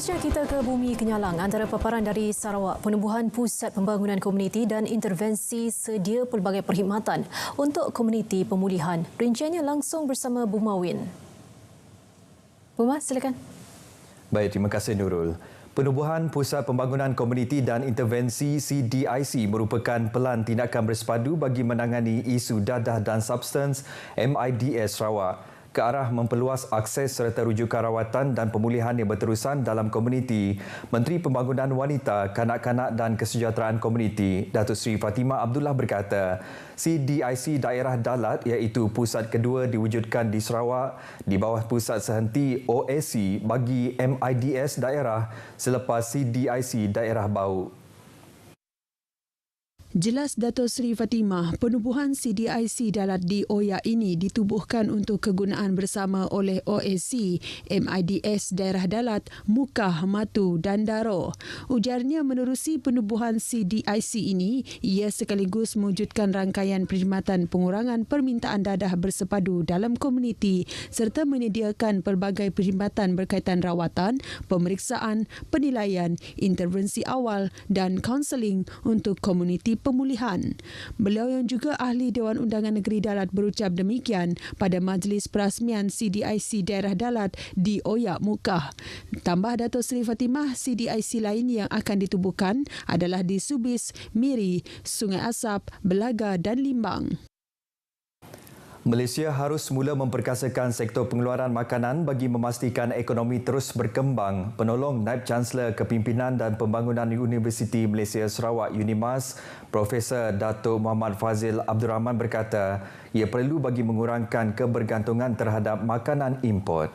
Terusnya kita ke Bumi Kenyalang. Antara paparan dari Sarawak, penubuhan Pusat Pembangunan Komuniti dan intervensi sedia pelbagai perkhidmatan untuk komuniti pemulihan. Rinciannya langsung bersama Bumawin. Buma, silakan. Baik, terima kasih Nurul. Penubuhan Pusat Pembangunan Komuniti dan Intervensi CDIC merupakan pelan tindakan bersepadu bagi menangani isu dadah dan substans MIDS Sarawak ke arah memperluas akses serta rujukan rawatan dan pemulihan yang berterusan dalam komuniti. Menteri Pembangunan Wanita, Kanak-kanak dan Kesejahteraan Komuniti, Datuk Seri Fatimah Abdullah berkata, CDIC Daerah Dalat iaitu pusat kedua diwujudkan di Sarawak di bawah pusat sehenti OAC bagi MIDS daerah selepas CDIC Daerah Bau. Jelas Datuk Seri Fatimah, penubuhan CDIC Dalat di Oyak ini ditubuhkan untuk kegunaan bersama oleh OAC, MIDS Daerah Dalat, Mukah, Matu dan Daro. Ujarnya menerusi penubuhan CDIC ini, ia sekaligus mewujudkan rangkaian perkhidmatan pengurangan permintaan dadah bersepadu dalam komuniti serta menyediakan pelbagai perkhidmatan berkaitan rawatan, pemeriksaan, penilaian, intervensi awal dan kaunseling untuk komuniti pemulihan. Beliau yang juga ahli Dewan Undangan Negeri Dalat berucap demikian pada majlis perasmian CDIC Daerah Dalat di Oyak Mukah. Tambah Datuk Seri Fatimah, CDIC lain yang akan ditubuhkan adalah di Subis, Miri, Sungai Asap, Belaga dan Limbang. Malaysia harus mula memperkasakan sektor pengeluaran makanan bagi memastikan ekonomi terus berkembang. Penolong Naib Chancellor Kepimpinan dan Pembangunan Universiti Malaysia Sarawak UNIMAS, Profesor Datuk Muhammad Fazil Abdul Rahman berkata, ia perlu bagi mengurangkan kebergantungan terhadap makanan import.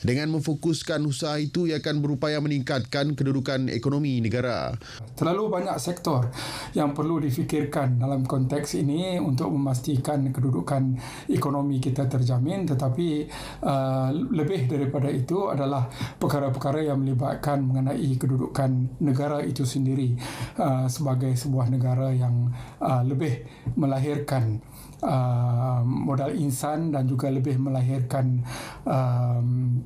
Dengan memfokuskan usaha itu, ia akan berupaya meningkatkan kedudukan ekonomi negara. Terlalu banyak sektor yang perlu difikirkan dalam konteks ini untuk memastikan kedudukan ekonomi kita terjamin, tetapi lebih daripada itu adalah perkara-perkara yang melibatkan mengenai kedudukan negara itu sendiri sebagai sebuah negara yang lebih melahirkan modal insan dan juga lebih melahirkan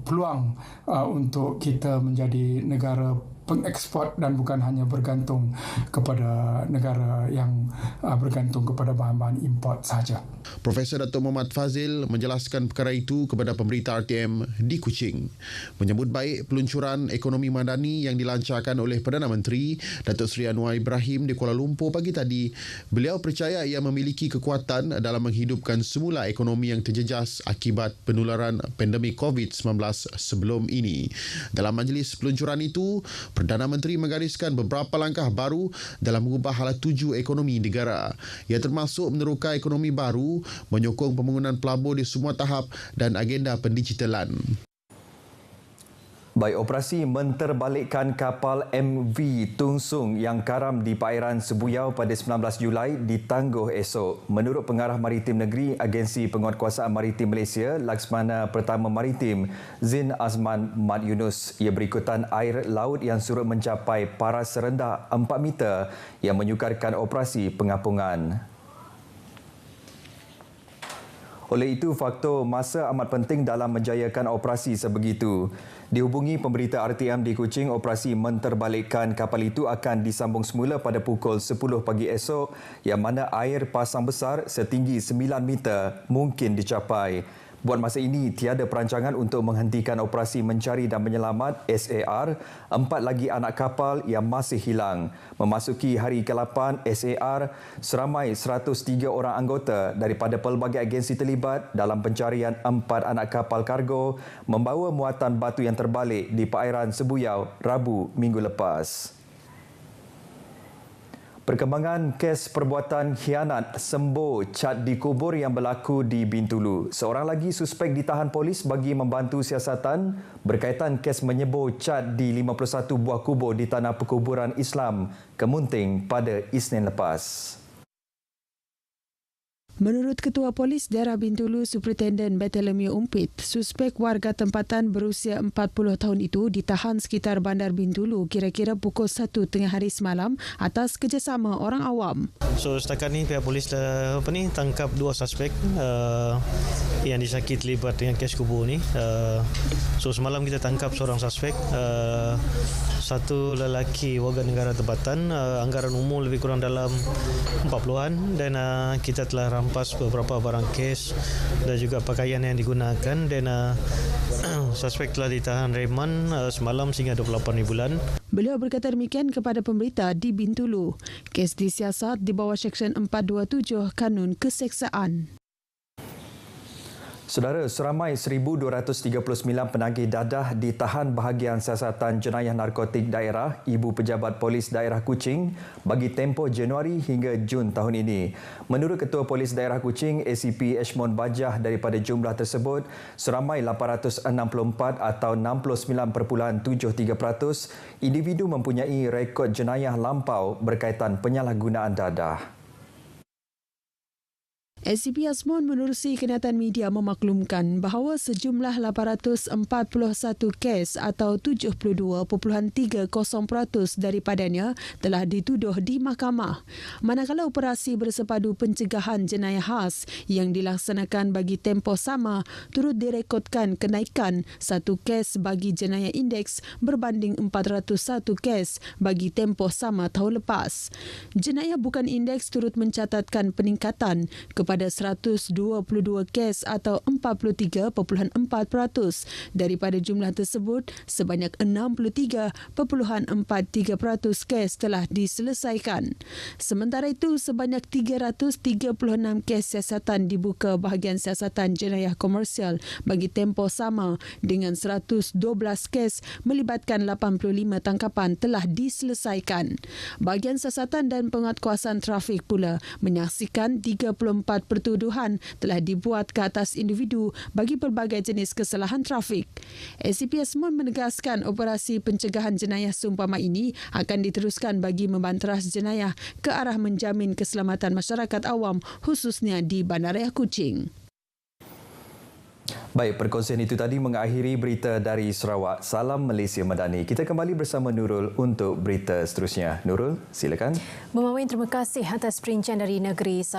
peluang untuk kita menjadi negara pengeksport dan bukan hanya bergantung kepada negara yang bergantung kepada bahan-bahan import sahaja. Profesor Datuk Muhammad Fazil menjelaskan perkara itu kepada pemberita RTM di Kuching. Menyambut baik peluncuran ekonomi madani yang dilancarkan oleh Perdana Menteri Datuk Seri Anwar Ibrahim di Kuala Lumpur pagi tadi, beliau percaya ia memiliki kekuatan dalam menghidupkan semula ekonomi yang terjejas akibat penularan pandemik COVID-19 sebelum ini. Dalam majlis peluncuran itu, Perdana Menteri menggariskan beberapa langkah baru dalam mengubah hala tuju ekonomi negara. Ia termasuk meneroka ekonomi baru, menyokong pembangunan pelabur di semua tahap dan agenda pendigitalan. Baik, operasi menterbalikkan kapal MV Tungsung yang karam di perairan Sebuyau pada 19 Julai ditangguh esok. Menurut Pengarah Maritim Negeri Agensi Penguatkuasaan Maritim Malaysia, Laksmana Pertama Maritim Zin Azman Mat Yunus, ia berikutan air laut yang surut mencapai paras serendah 4 meter yang menyukarkan operasi pengapungan. Oleh itu, faktor masa amat penting dalam menjayakan operasi sebegitu. Dihubungi pemberita RTM di Kuching, operasi menterbalikkan kapal itu akan disambung semula pada pukul 10 pagi esok yang mana air pasang besar setinggi 9 meter mungkin dicapai. Buat masa ini, tiada perancangan untuk menghentikan operasi mencari dan menyelamat SAR 4 lagi anak kapal yang masih hilang. Memasuki hari ke-8 SAR, seramai 103 orang anggota daripada pelbagai agensi terlibat dalam pencarian 4 anak kapal kargo membawa muatan batu yang terbalik di perairan Sebuyau Rabu minggu lepas. Perkembangan kes perbuatan khianat sembur cat dikubur yang berlaku di Bintulu. Seorang lagi suspek ditahan polis bagi membantu siasatan berkaitan kes menyebur cat di 51 buah kubur di tanah perkuburan Islam Kemunting pada Isnin lepas. Menurut Ketua Polis Daerah Bintulu Superintenden Bartholomew Umpit, suspek warga tempatan berusia 40 tahun itu ditahan sekitar Bandar Bintulu kira-kira pukul 1 tengah hari semalam atas kerjasama orang awam. So setakat ni pihak polis tangkap 2 suspek yang disakit terlibat dengan kes kubur ni. So semalam kita tangkap seorang suspek, satu lelaki warga negara tempatan, anggaran umur lebih kurang dalam 40-an, dan kita telah rampas beberapa barang kes dan juga pakaian yang digunakan, dan suspek telah ditahan reman semalam sehingga 28 bulan. Beliau berkata demikian kepada pemberita di Bintulu. Kes disiasat di bawah Seksyen 427 Kanun Keseksaan. Saudara, seramai 1,239 penagih dadah ditahan bahagian siasatan jenayah narkotik daerah Ibu Pejabat Polis Daerah Kuching bagi tempoh Januari hingga Jun tahun ini. Menurut Ketua Polis Daerah Kuching, ACP Ashmon Bajah, daripada jumlah tersebut, seramai 864 atau 69.73% individu mempunyai rekod jenayah lampau berkaitan penyalahgunaan dadah. ACP Ashmon menerusi kenyataan media memaklumkan bahawa sejumlah 841 kes atau 72.30% daripadanya telah dituduh di mahkamah. Manakala operasi bersepadu pencegahan jenayah khas yang dilaksanakan bagi tempoh sama turut direkodkan kenaikan 1 kes bagi jenayah indeks berbanding 401 kes bagi tempoh sama tahun lepas. Jenayah bukan indeks turut mencatatkan peningkatan kepada 122 kes atau 43.4%. Daripada jumlah tersebut, sebanyak 63.43% kes telah diselesaikan. Sementara itu, sebanyak 336 kes siasatan dibuka bahagian siasatan jenayah komersial bagi tempoh sama, dengan 112 kes melibatkan 85 tangkapan telah diselesaikan. Bahagian siasatan dan penguatkuasaan trafik pula menyaksikan 34 pertuduhan telah dibuat ke atas individu bagi pelbagai jenis kesalahan trafik. ACP Ashmon menegaskan operasi pencegahan jenayah seumpama ini akan diteruskan bagi membanteras jenayah ke arah menjamin keselamatan masyarakat awam, khususnya di Bandaraya Kuching. Baik, perkongsian itu tadi mengakhiri berita dari Sarawak. Salam Malaysia Madani. Kita kembali bersama Nurul untuk berita seterusnya. Nurul, silakan. Bumawen, terima kasih atas perincian dari negeri Sarawak.